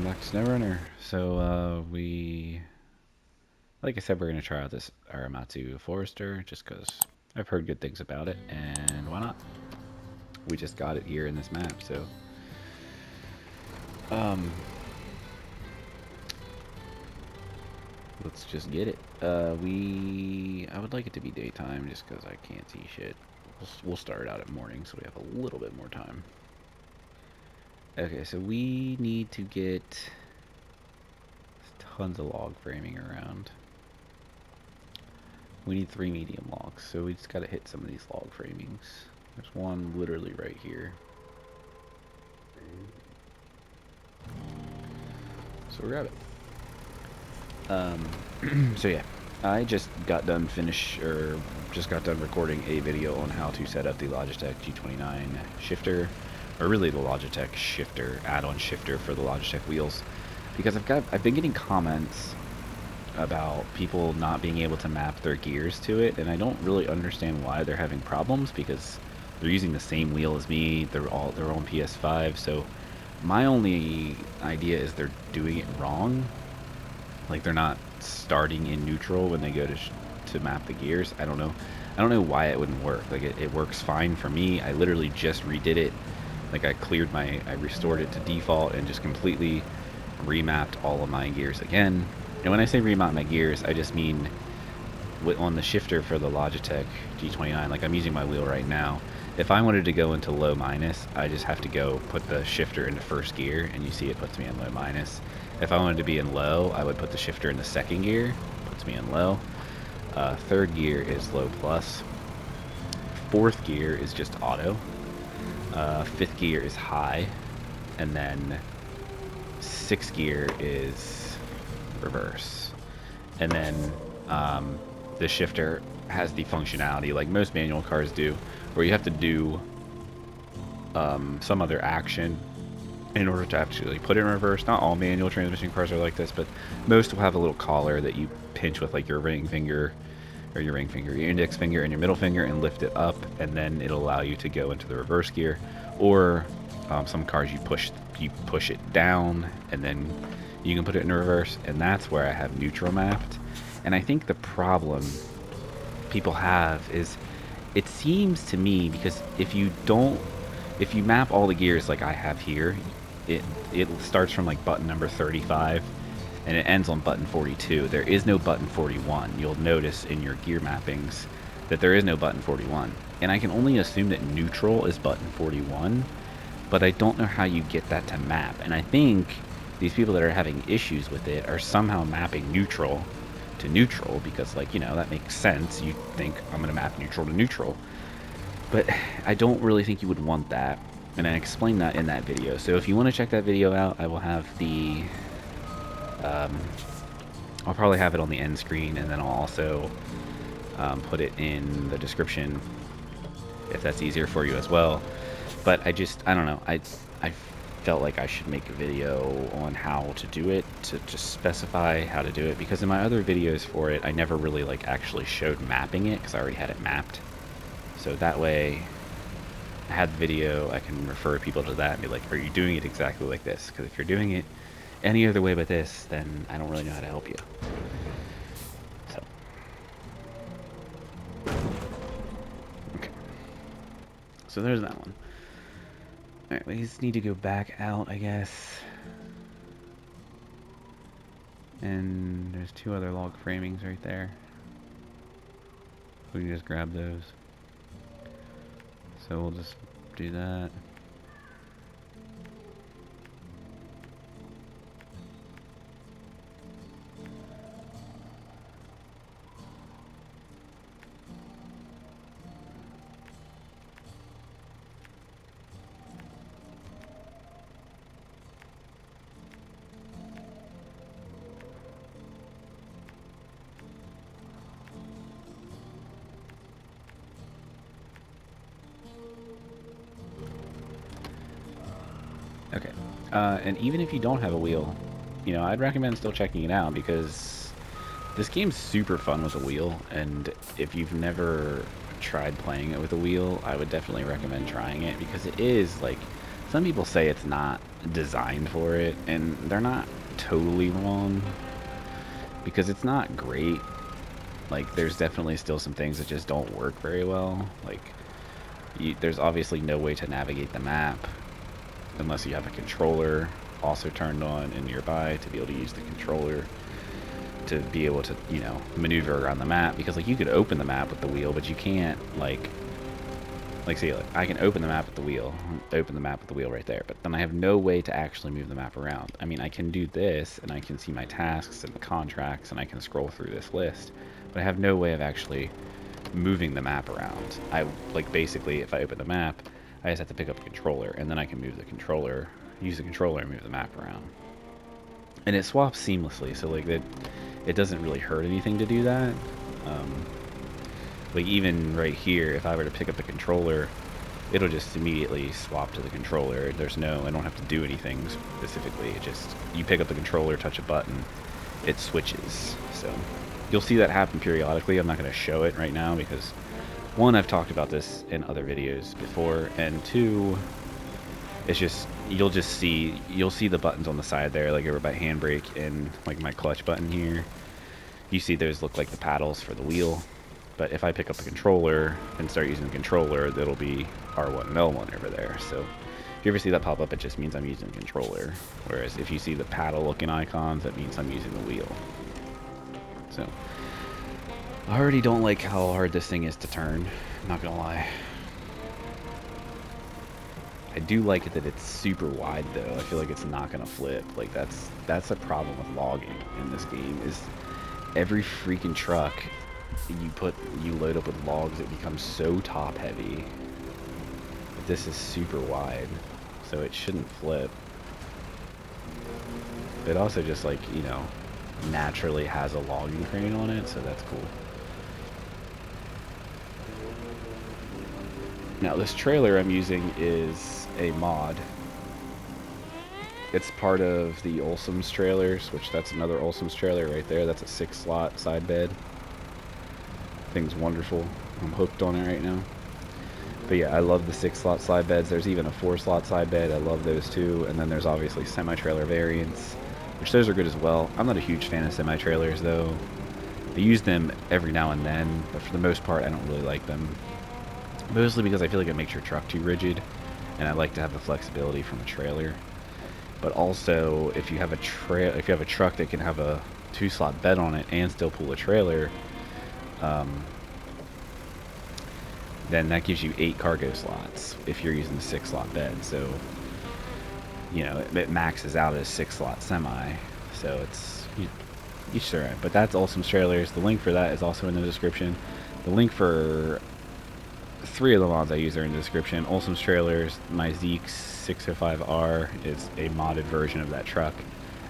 back to SnowRunner. So, like I said, we're going to try out this Aramatsu Forester just because I've heard good things about it, and why not? We just got it here in this map, so. Um, let's just get it. I would like it to be daytime just because I can't see shit. We'll start out at morning so we have a little bit more time. Okay, so we need to get tons of log framing around. We need 3 medium logs, so we just gotta hit some of these log framings. There's one literally right here. So we'll grab it. So yeah, I just got done recording a video on how to set up the Logitech G29 shifter, or really the Logitech shifter, add-on shifter for the Logitech wheels, because I've been getting comments about people not being able to map their gears to it, and I don't really understand why they're having problems because they're using the same wheel as me. They're all their own PS5, so my only idea is they're doing it wrong. Like they're not starting in neutral when they go to map the gears. I don't know. I don't know why it wouldn't work. Like it works fine for me. I literally just redid it. Like I restored it to default and just completely remapped all of my gears again. And when I say remap my gears, I just mean on the shifter for the Logitech G29, like I'm using my wheel right now. If I wanted to go into low minus, I just have to go put the shifter into first gear, and you see it puts me in low minus. If I wanted to be in low, I would put the shifter in the second gear, puts me in low. Third gear is low plus. Fourth gear is just auto. Fifth gear is high. And then sixth gear is reverse. And then the shifter has the functionality, like most manual cars do, where you have to do some other action in order to actually put it in reverse. Not all manual transmission cars are like this, but most will have a little collar that you pinch with like your ring finger, or your index finger and your middle finger, and lift it up, and then it'll allow you to go into the reverse gear. Or some cars you push it down, and then you can put it in reverse, and that's where I have neutral mapped. And I think the problem people have is, it seems to me, because if you map all the gears like I have here, it starts from like button number 35 and it ends on button 42. There is no button 41. You'll notice in your gear mappings that there is no button 41. And I can only assume that neutral is button 41, but I don't know how you get that to map. And I think these people that are having issues with it are somehow mapping neutral to neutral, because, like, you know, that makes sense. You think, I'm going to map neutral to neutral. But I don't really think you would want that, and I explained that in that video. So if you want to check that video out, I will have the I'll probably have it on the end screen, and then I'll also put it in the description if that's easier for you as well. But I don't know, I felt like I should make a video on how to do it, to just specify how to do it, because in my other videos for it, I never really like actually showed mapping it, because I already had it mapped. So that way, I had the video, I can refer people to that and be like, are you doing it exactly like this? Because if you're doing it any other way but this, then I don't really know how to help you. So. Okay. So there's that one. Alright, we just need to go back out, I guess. And there's 2 other log framings right there. We can just grab those. So we'll just do that. Okay, and even if you don't have a wheel, you know, I'd recommend still checking it out, because this game's super fun with a wheel, and if you've never tried playing it with a wheel, I would definitely recommend trying it, because it is, like, Some people say it's not designed for it, and they're not totally wrong, because it's not great. Like, there's definitely still some things that just don't work very well. Like, there's obviously no way to navigate the map unless you have a controller also turned on and nearby to be able to use the controller to be able to, you know, maneuver around the map. Because, like, you could open the map with the wheel, but you can't, like see, like, I can open the map with the wheel, right there, but then I have no way to actually move the map around. I mean, I can do this, and I can see my tasks and the contracts, and I can scroll through this list, but I have no way of actually moving the map around. Like, basically, if I open the map, I just have to pick up a controller, and then I can move the controller, use the controller, and move the map around. And it swaps seamlessly, so, like, it doesn't really hurt anything to do that. Like, even right here, if I were to pick up the controller, it'll just immediately swap to the controller. I don't have to do anything specifically. It just, you pick up the controller, touch a button, it switches. So you'll see that happen periodically. I'm not going to show it right now because, one, I've talked about this in other videos before, and two, it's just, you'll see the buttons on the side there, like over by handbrake and like my clutch button here. You see those look like the paddles for the wheel. But if I pick up the controller and start using the controller, it'll be R1 and L1 over there. So if you ever see that pop up, it just means I'm using the controller. Whereas if you see the paddle looking icons, that means I'm using the wheel. So I already don't like how hard this thing is to turn, I'm not gonna lie. I do like it that it's super wide though. I feel like it's not gonna flip. Like, that's a problem with logging in this game, is every freaking truck you load up with logs, it becomes so top heavy. But this is super wide, so it shouldn't flip. It also just, like, you know, naturally has a logging crane on it, so that's cool. Now, this trailer I'm using is a mod. It's part of the Olsom's trailers, which that's another Olsom's trailer right there. That's a 6-slot side bed. Thing's wonderful. I'm hooked on it right now. But yeah, I love the 6-slot side beds. There's even a 4-slot side bed. I love those too. And then there's obviously semi-trailer variants, which those are good as well. I'm not a huge fan of semi-trailers though. I use them every now and then, but for the most part, I don't really like them. Mostly because I feel like it makes your truck too rigid, and I like to have the flexibility from a trailer. But also, if you have a truck that can have a 2-slot bed on it and still pull a trailer, then that gives you 8 cargo slots if you're using the 6-slot bed. So, you know, it maxes out as 6-slot semi. So it's, you sure. But that's Olsom's trailers. The link for that is also in the description. The link for 3 of the mods I use are in the description. Olsom's trailers, my Zeek's 605R is a modded version of that truck.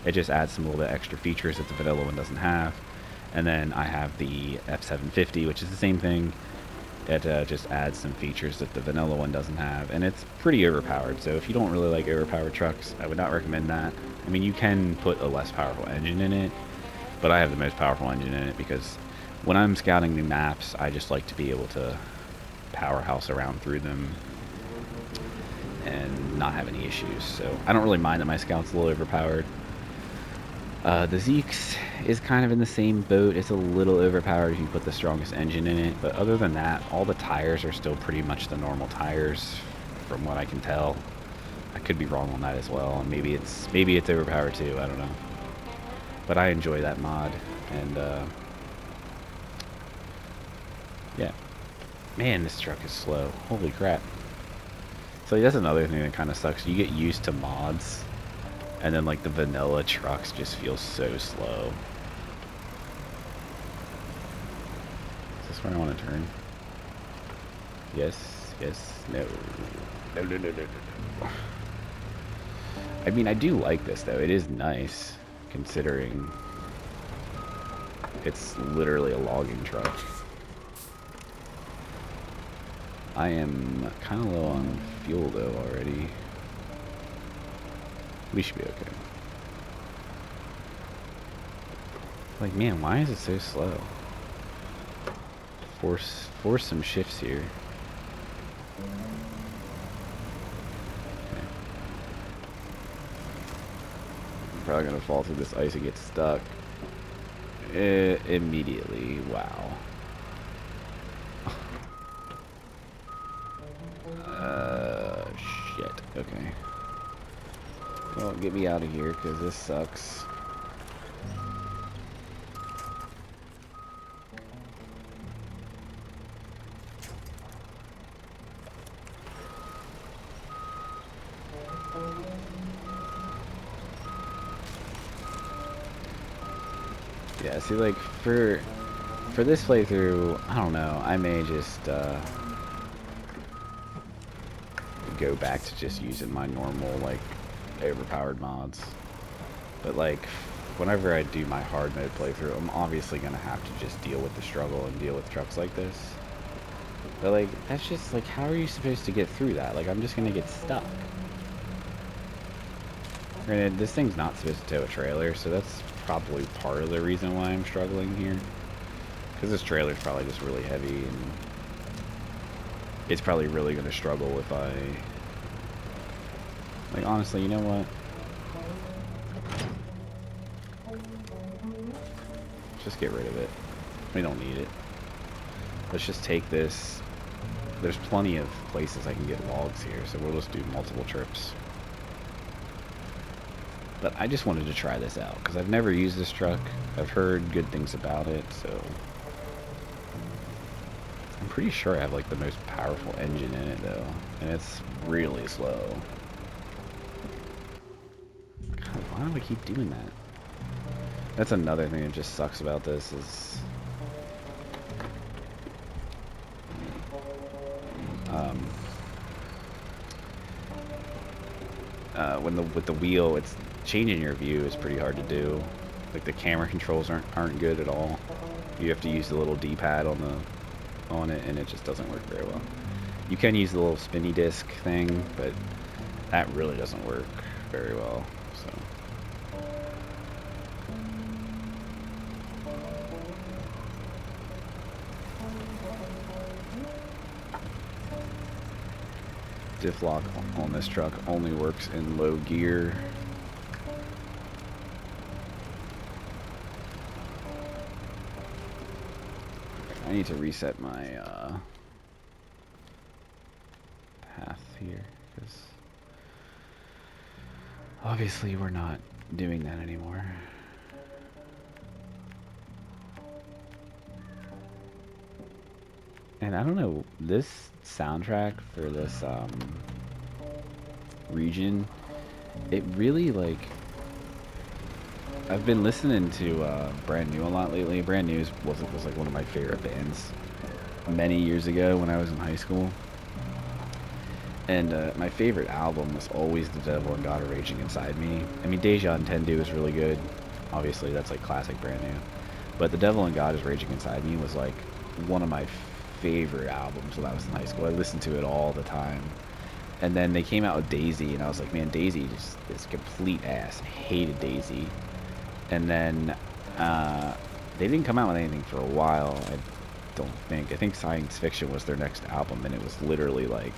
It just adds some little bit extra features that the vanilla one doesn't have. And then I have the F750, which is the same thing. It just adds some features that the vanilla one doesn't have, and it's pretty overpowered. So if you don't really like overpowered trucks, I would not recommend that. I mean, you can put a less powerful engine in it, but I have the most powerful engine in it because when I'm scouting new maps, I just like to be able to powerhouse around through them and not have any issues. So I don't really mind that my Scout's a little overpowered. The Zeek's is kind of in the same boat. It's a little overpowered if you put the strongest engine in it, but other than that, all the tires are still pretty much the normal tires, from what I can tell. I could be wrong on that as well, and maybe it's overpowered too. I don't know. But I enjoy that mod, and yeah. Man, this truck is slow. Holy crap. So that's another thing that kind of sucks. You get used to mods, and then, like, the vanilla trucks just feel so slow. Is this where I want to turn? Yes, yes, no. No, no, no, no, no. I mean, I do like this, though. It is nice, considering it's literally a logging truck. I am kind of low on fuel, though, already. We should be okay. Like, man, why is it so slow? Force some shifts here. Okay. Probably gonna fall through this ice and get stuck. Immediately. Wow. Shit. Okay. Well, get me out of here, because this sucks. Yeah, see, like, for this playthrough, I don't know, I may just, go back to just using my normal, like, overpowered mods. But, like, whenever I do my hard mode playthrough, I'm obviously gonna have to just deal with the struggle and deal with trucks like this. But, like, that's just, like, how are you supposed to get through that? Like, I'm just gonna get stuck. Granted, this thing's not supposed to tow a trailer, so that's probably part of the reason why I'm struggling here. Because this trailer's probably just really heavy, and it's probably really going to struggle if I... Like, honestly, you know what? Let's just get rid of it. We don't need it. Let's just take this. There's plenty of places I can get logs here, so we'll just do multiple trips. But I just wanted to try this out, because I've never used this truck. I've heard good things about it, so... I'm pretty sure I have, like, the most powerful engine in it, though. And it's really slow. God, why do I keep doing that? That's another thing that just sucks about this, is... with the wheel, it's changing your view is pretty hard to do. Like, the camera controls aren't good at all. You have to use the little D-pad on it, and it just doesn't work very well. You can use the little spinny disc thing, but that really doesn't work very well. So diff lock on this truck only works in low gear. I need to reset my path here, because obviously we're not doing that anymore. And I don't know, this soundtrack for this region, it really, like, I've been listening to Brand New a lot lately. Brand New was like one of my favorite bands many years ago when I was in high school. And my favorite album was always The Devil and God Are Raging Inside Me. I mean, Deja Entendu is really good. Obviously, that's like classic Brand New. But The Devil and God Is Raging Inside Me was like one of my favorite albums when I was in high school. I listened to it all the time. And then they came out with Daisy, and I was like, man, Daisy just is complete ass. I hated Daisy. And then they didn't come out with anything for a while, I don't think. I think Science Fiction was their next album, and it was literally like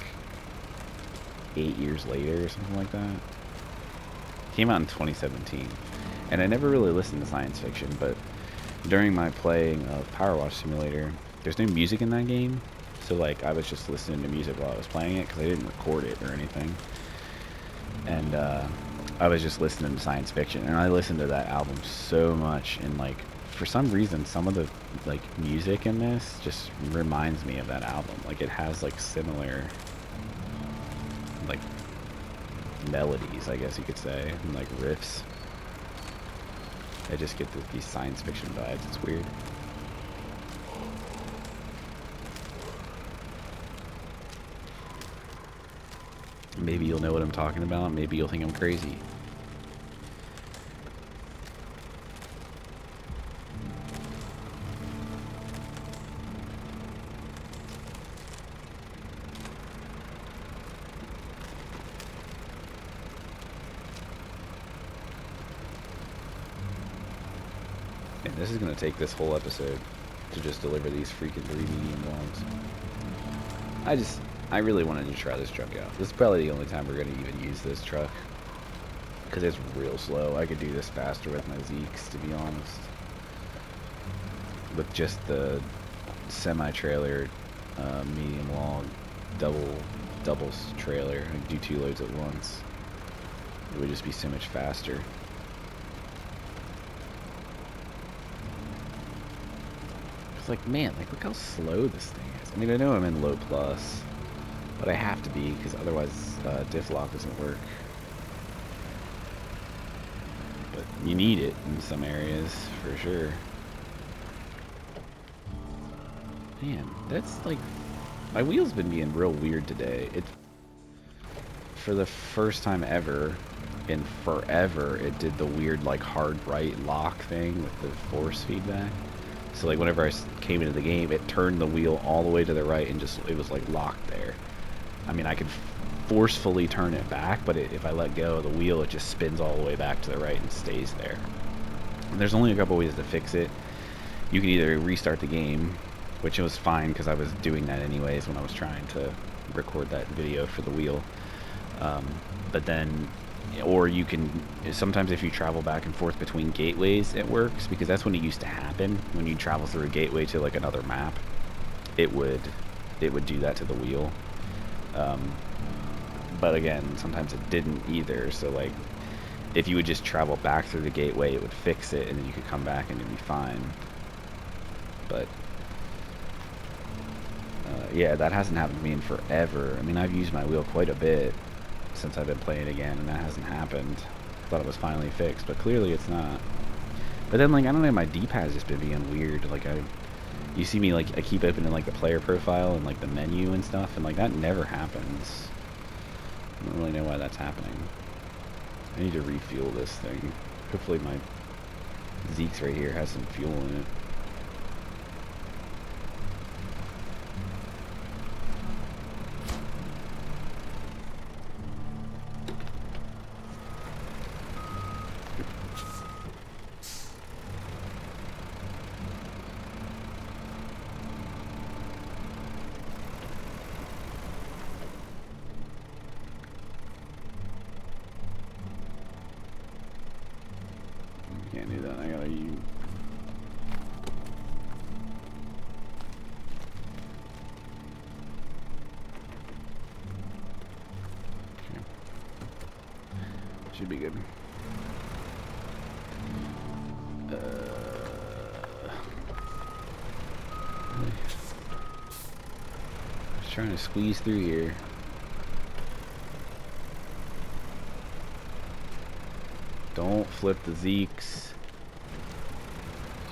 8 years later or something like that. It came out in 2017. And I never really listened to Science Fiction, but during my playing of Power Wash Simulator, there's no music in that game. So, like, I was just listening to music while I was playing it, because I didn't record it or anything. And, I was just listening to Science Fiction, and I listened to that album so much, and, like, for some reason, some of the, like, music in this just reminds me of that album. Like, it has, like, similar, like, melodies, I guess you could say, and, like, riffs. I just get these Science Fiction vibes. It's weird. Maybe you'll know what I'm talking about. Maybe you'll think I'm crazy. And this is going to take this whole episode to just deliver these freaking 3 medium logs. I really wanted to try this truck out. This is probably the only time we're going to even use this truck. because it's real slow. I could do this faster with my Zeeks, to be honest. With just the semi-trailer, medium long, doubles trailer, I could do 2 loads at once. It would just be so much faster. It's like, man, like look how slow this thing is. I mean, I know I'm in low plus, but I have to be because otherwise diff lock doesn't work. But you need it in some areas for sure. Man, that's like, my wheel's been being real weird today. It, for the first time ever in forever, it did the weird like hard right lock thing with the force feedback. So like whenever I came into the game, it turned the wheel all the way to the right and just, it was like locked there. I mean, I could forcefully turn it back, but if I let go of the wheel, it just spins all the way back to the right and stays there. And there's only a couple ways to fix it. You can either restart the game, which was fine because I was doing that anyways when I was trying to record that video for the wheel. But then, or you can, sometimes if you travel back and forth between gateways, it works, because that's when it used to happen. When you travel through a gateway to like another map, it would do that to the wheel. But again, sometimes it didn't either. So like, if you would just travel back through the gateway, it would fix it, and then you could come back and it'd be fine. But yeah, that hasn't happened to me in forever. I mean, I've used my wheel quite a bit since I've been playing again, and that hasn't happened. I thought it was finally fixed, but clearly it's not. But then, like, I don't know, my D-pad's just been being weird. Like, you see me, like, I keep opening, like, the player profile and, like, the menu and stuff, and, like, that never happens. I don't really know why that's happening. I need to refuel this thing. Hopefully my Zeeks right here has some fuel in it. Can't do that. I gotta use. Okay. Should be good. Just trying to squeeze through here. Don't flip the Zeeks.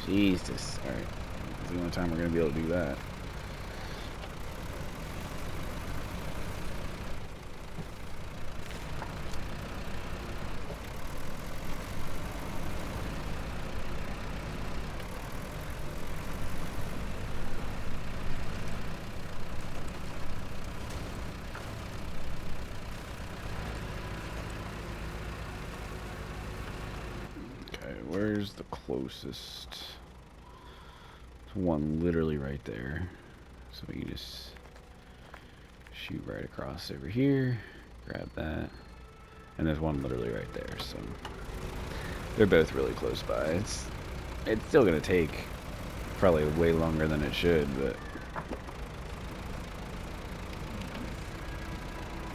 Jesus. Alright. It's the only time we're going to be able to do that. Where's the closest? There's one literally right there. So we can just shoot right across over here, grab that, and there's one literally right there. So they're both really close by. It's still gonna take probably way longer than it should, but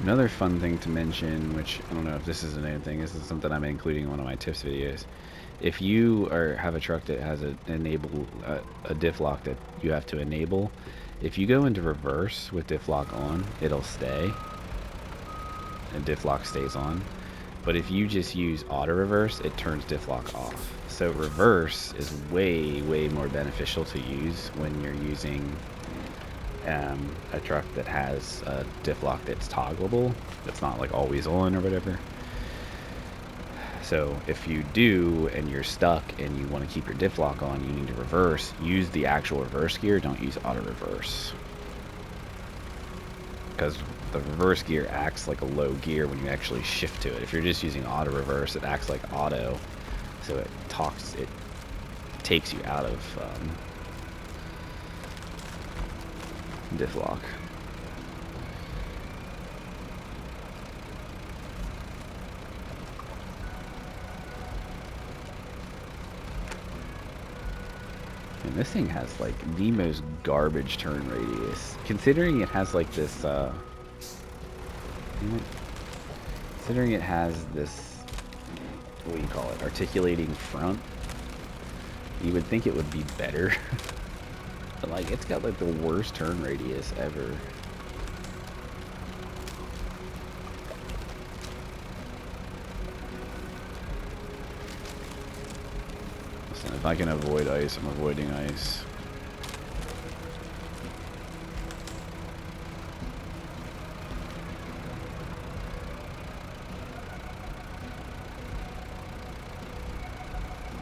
another fun thing to mention, which I don't know if this is an anything, this is something I'm including in one of my tips videos. If you have a truck that has a diff lock that you have to enable, if you go into reverse with diff lock on, it'll stay, and diff lock stays on. But if you just use auto reverse, it turns diff lock off. So reverse is way more beneficial to use when you're using a truck that has a diff lock that's toggleable, that's not like always on or whatever. So if you do and you're stuck and you want to keep your diff lock on, you need to reverse. Use the actual reverse gear, don't use auto reverse, because the reverse gear acts like a low gear when you actually shift to it. If you're just using auto reverse, it acts like auto, so it takes you out of diff lock. And this thing has like the most garbage turn radius. Considering it has like this, considering it has this, what do you call it, articulating front, you would think it would be better. But like, it's got like the worst turn radius ever. Listen, if I can avoid ice, I'm avoiding ice.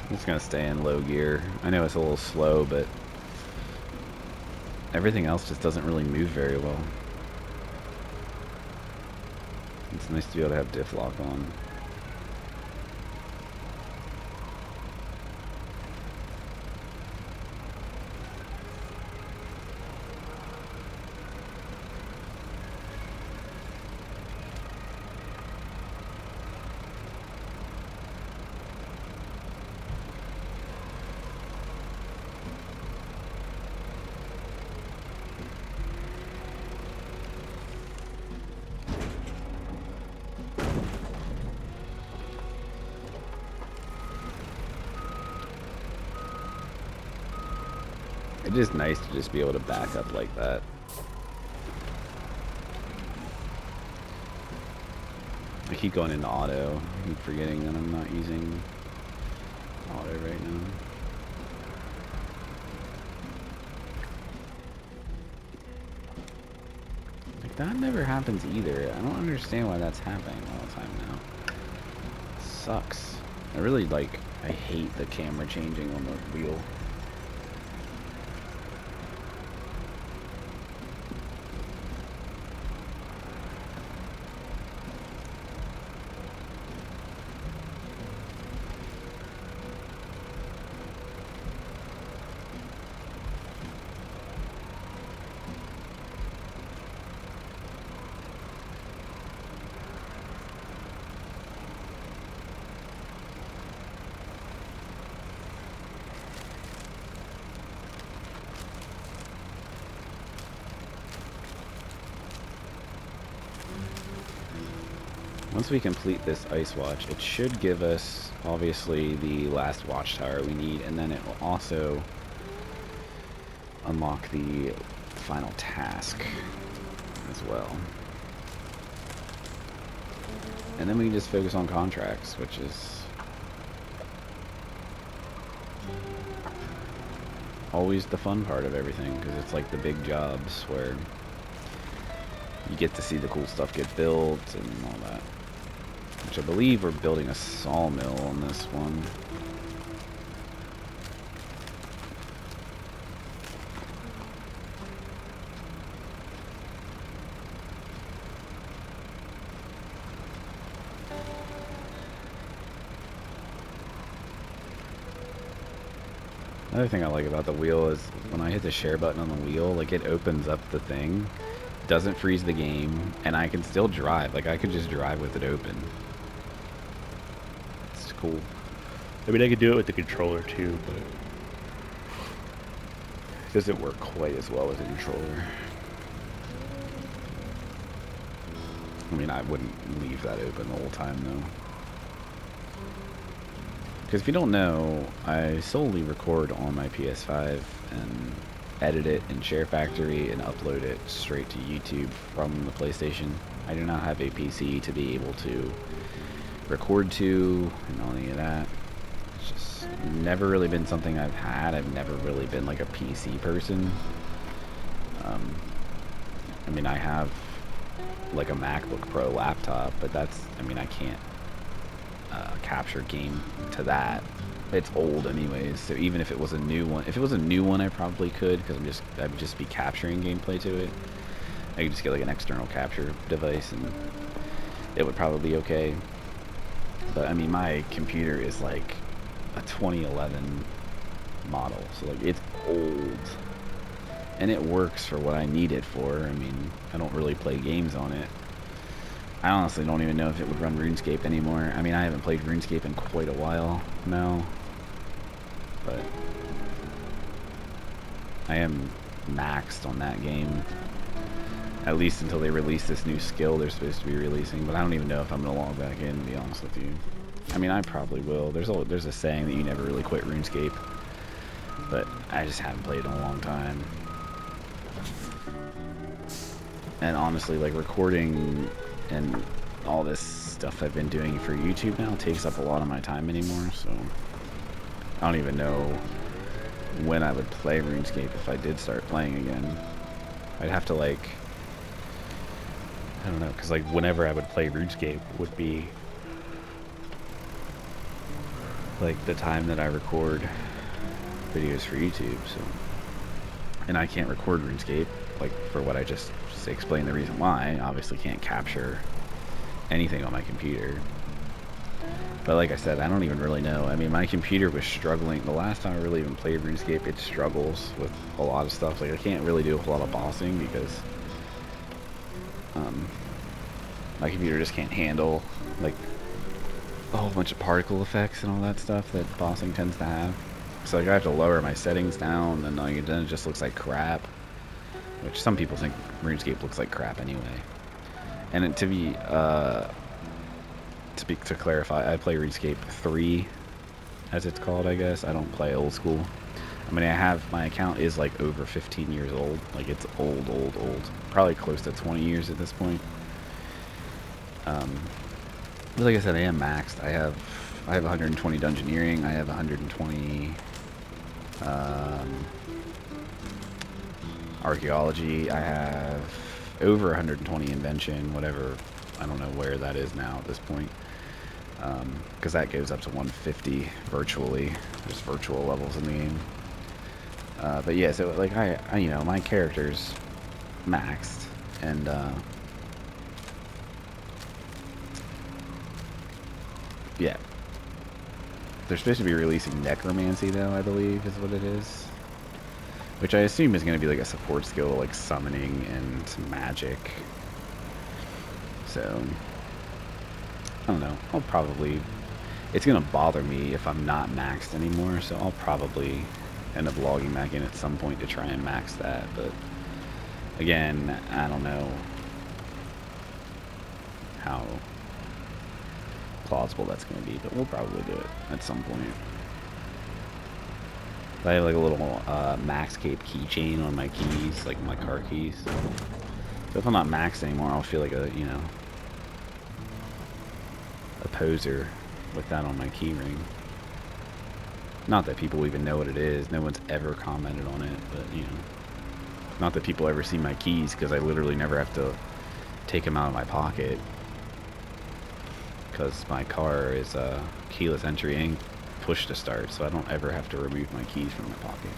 I'm just gonna stay in low gear. I know it's a little slow, but everything else just doesn't really move very well. It's nice to be able to have diff lock on. It is nice to just be able to back up like that. I keep going into auto. I keep forgetting that I'm not using auto right now. Like, that never happens either. I don't understand why that's happening all the time now. It sucks. I really like, I hate the camera changing on the wheel. Once we complete this ice watch, it should give us, obviously, the last watchtower we need, and then it will also unlock the final task as well. And then we can just focus on contracts, which is always the fun part of everything, because it's like the big jobs where you get to see the cool stuff get built and all that. Which I believe we're building a sawmill on this one. Another thing I like about the wheel is when I hit the share button on the wheel, like it opens up the thing, doesn't freeze the game, and I can still drive. Like I could just drive with it open. It's cool. I mean, I could do it with the controller too, but it doesn't work quite as well with the controller. I mean, I wouldn't leave that open the whole time though. Because if you don't know, I solely record on my PS5 and edit it in Share Factory and upload it straight to YouTube from the PlayStation. I do not have a PC to be able to record to and all any of that. It's just never really been something I've had. I've never really been like a PC person. I mean, I have like a MacBook Pro laptop, but that's, I mean, I can't capture game to that. It's old anyways, so even if it was a new one, I probably could, because I'd just be capturing gameplay to it. I could just get like an external capture device and it would probably be okay. But I mean, my computer is like a 2011 model, so like it's old and it works for what I need it for. I mean, I don't really play games on it. I honestly don't even know if it would run RuneScape anymore. I mean, I haven't played RuneScape in quite a while now, but I am maxed on that game. At least until they release this new skill they're supposed to be releasing. But I don't even know if I'm going to log back in, to be honest with you. I mean, I probably will. There's a saying that you never really quit RuneScape. But I just haven't played in a long time. And honestly, like, recording and all this stuff I've been doing for YouTube now takes up a lot of my time anymore, so I don't even know when I would play RuneScape if I did start playing again. I'd have to, like, I don't know, because, like, whenever I would play RuneScape would be like the time that I record videos for YouTube, so, and I can't record RuneScape, like, for what I just explained the reason why. I obviously can't capture anything on my computer. But like I said, I don't even really know. I mean, my computer was struggling. The last time I really even played RuneScape, it struggles with a lot of stuff. Like, I can't really do a whole lot of bossing because my computer just can't handle, like, a whole bunch of particle effects and all that stuff that bossing tends to have. So, like, I have to lower my settings down, and like, then it just looks like crap. Which some people think RuneScape looks like crap anyway. And to clarify, I play RuneScape 3, as it's called, I guess. I don't play old school. I mean, my account is like over 15 years old. Like, it's old. Probably close to 20 years at this point. But like I said, I am maxed. I have 120 dungeoneering. I have 120 archaeology. I have over 120 invention, whatever. I don't know where that is now at this point, because that goes up to 150 virtually. There's virtual levels in the game. But yeah, so like I you know, my character's maxed, and yeah, they're supposed to be releasing necromancy though, I believe is what it is. Which I assume is going to be like a support skill, like summoning and magic. So, I don't know. I'll probably... It's going to bother me if I'm not maxed anymore, so I'll probably end up logging back in at some point to try and max that. But, again, I don't know how plausible that's going to be, but we'll probably do it at some point. I have like a little max cape keychain on my keys, like my car keys. So if I'm not maxed anymore, I'll feel like a, you know, a poser with that on my key ring. Not that people even know what it is. No one's ever commented on it, but, you know. Not that people ever see my keys, because I literally never have to take them out of my pocket. Because my car is keyless entry and push to start, so I don't ever have to remove my keys from my pocket.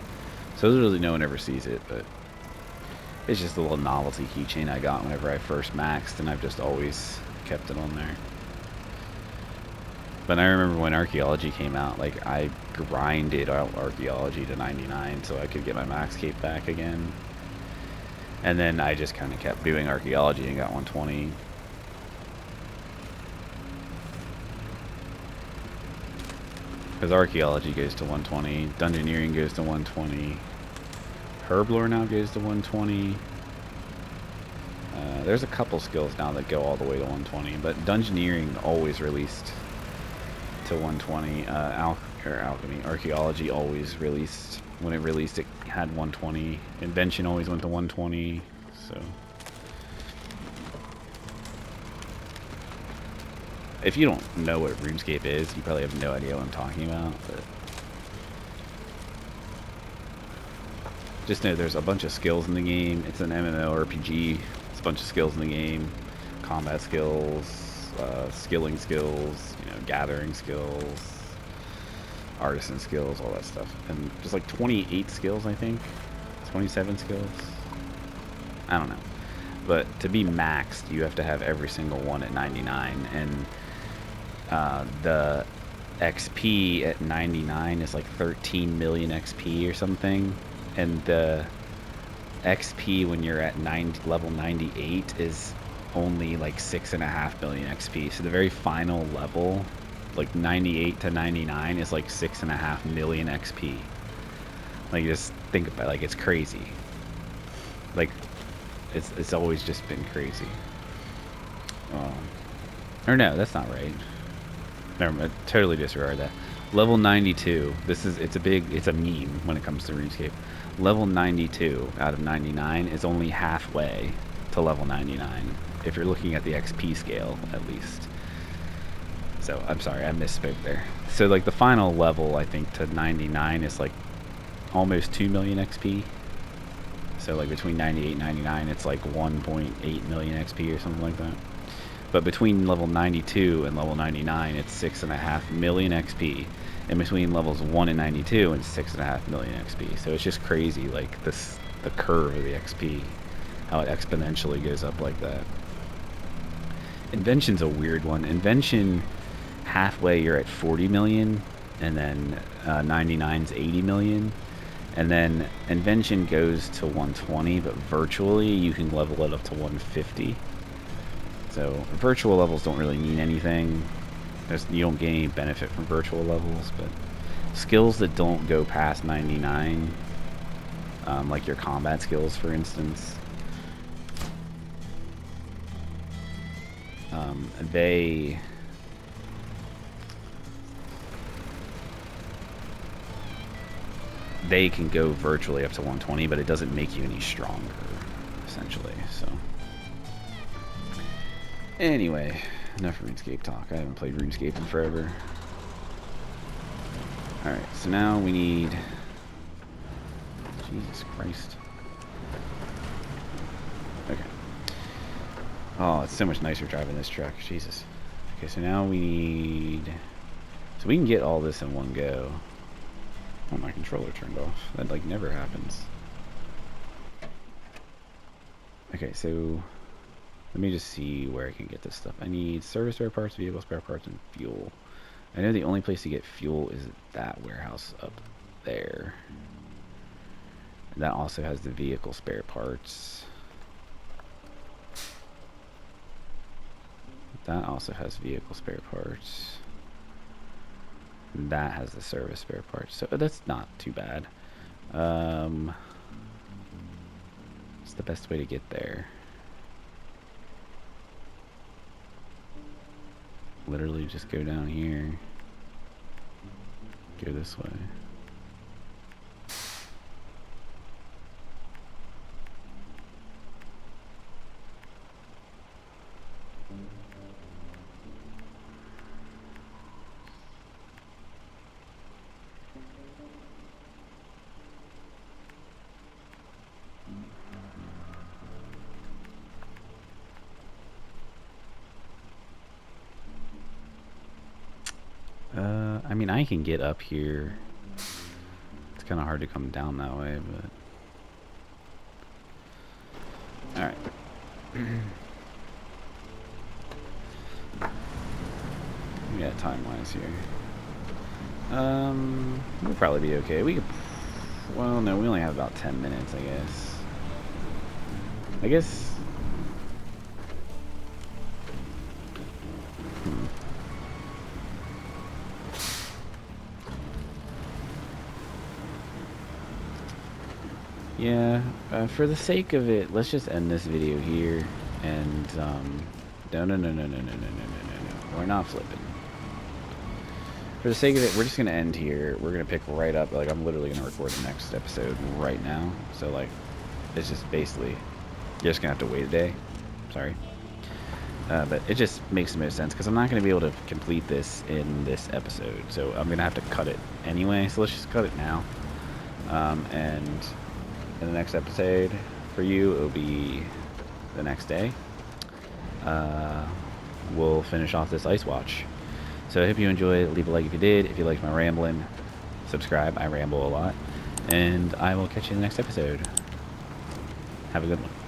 So literally no one ever sees it, but it's just a little novelty keychain I got whenever I first maxed, and I've just always kept it on there. But I remember when archaeology came out, like, I grinded out archaeology to 99 so I could get my max cape back again. And then I just kind of kept doing archaeology and got 120. Because archaeology goes to 120, dungeoneering goes to 120, herblore now goes to 120. There's a couple skills now that go all the way to 120, but dungeoneering always released to 120. Alchemy, archaeology always released, when it released it had 120. Invention always went to 120, so. If you don't know what RuneScape is, you probably have no idea what I'm talking about, but just know there's a bunch of skills in the game. It's an MMORPG. It's a bunch of skills in the game. Combat skills, skilling skills, you know, gathering skills, artisan skills, all that stuff. And just like 28 skills, I think. 27 skills. I don't know. But to be maxed, you have to have every single one at 99, and the XP at 99 is like 13 million XP or something, and the XP when you're at level 98 is only like 6.5 million XP. So the very final level, like 98 to 99, is like 6.5 million XP. Like, just think about it, like, it's crazy. Like, it's always just been crazy. Or no, that's not right. Never mind, totally disregard that. Level 92. It's a meme when it comes to RuneScape. Level 92 out of 99 is only halfway to level 99, if you're looking at the XP scale, at least. So, I'm sorry, I misspoke there. So, like, the final level, I think, to 99 is, like, almost 2 million XP. So, like, between 98 and 99, it's, like, 1.8 million XP or something like that. But between level 92 and level 99, it's 6.5 million XP. And between levels 1 and 92, it's 6.5 million XP. So it's just crazy, like, the curve of the XP, how it exponentially goes up like that. Invention's a weird one. Invention, halfway you're at 40 million, and then 99's 80 million. And then Invention goes to 120, but virtually you can level it up to 150. So virtual levels don't really mean anything. You don't gain any benefit from virtual levels, but skills that don't go past 99, like your combat skills, for instance, they can go virtually up to 120, but it doesn't make you any stronger, essentially. So anyway, enough RuneScape talk. I haven't played RuneScape in forever. Alright, so now we need... Jesus Christ. Okay. Oh, it's so much nicer driving this truck. Jesus. Okay, so now we need... So we can get all this in one go. Oh, my controller turned off. That, like, never happens. Okay, so... Let me just see where I can get this stuff. I need service spare parts, vehicle spare parts, and fuel. I know the only place to get fuel is that warehouse up there. And that also has the vehicle spare parts. That also has vehicle spare parts. And that has the service spare parts. So that's not too bad. What's the best way to get there? Literally just go down here. Go this way. I mean, I can get up here. It's kind of hard to come down that way, but... Alright. Yeah, time-wise here. We'll probably be okay. We could... Well, no, we only have about 10 minutes, I guess. I guess... Yeah, for the sake of it, let's just end this video here, and, no, we're not flipping. For the sake of it, we're just gonna end here. We're gonna pick right up, like, I'm literally gonna record the next episode right now, so, like, it's just basically, you're just gonna have to wait a day, sorry. But it just makes the most sense, because I'm not gonna be able to complete this in this episode, so I'm gonna have to cut it anyway, so let's just cut it now, and... in the next episode for you, it'll be the next day. We'll finish off this Ice Watch. So I hope you enjoyed. Leave a like if you did. If you liked my rambling, subscribe. I ramble a lot. And I will catch you in the next episode. Have a good one.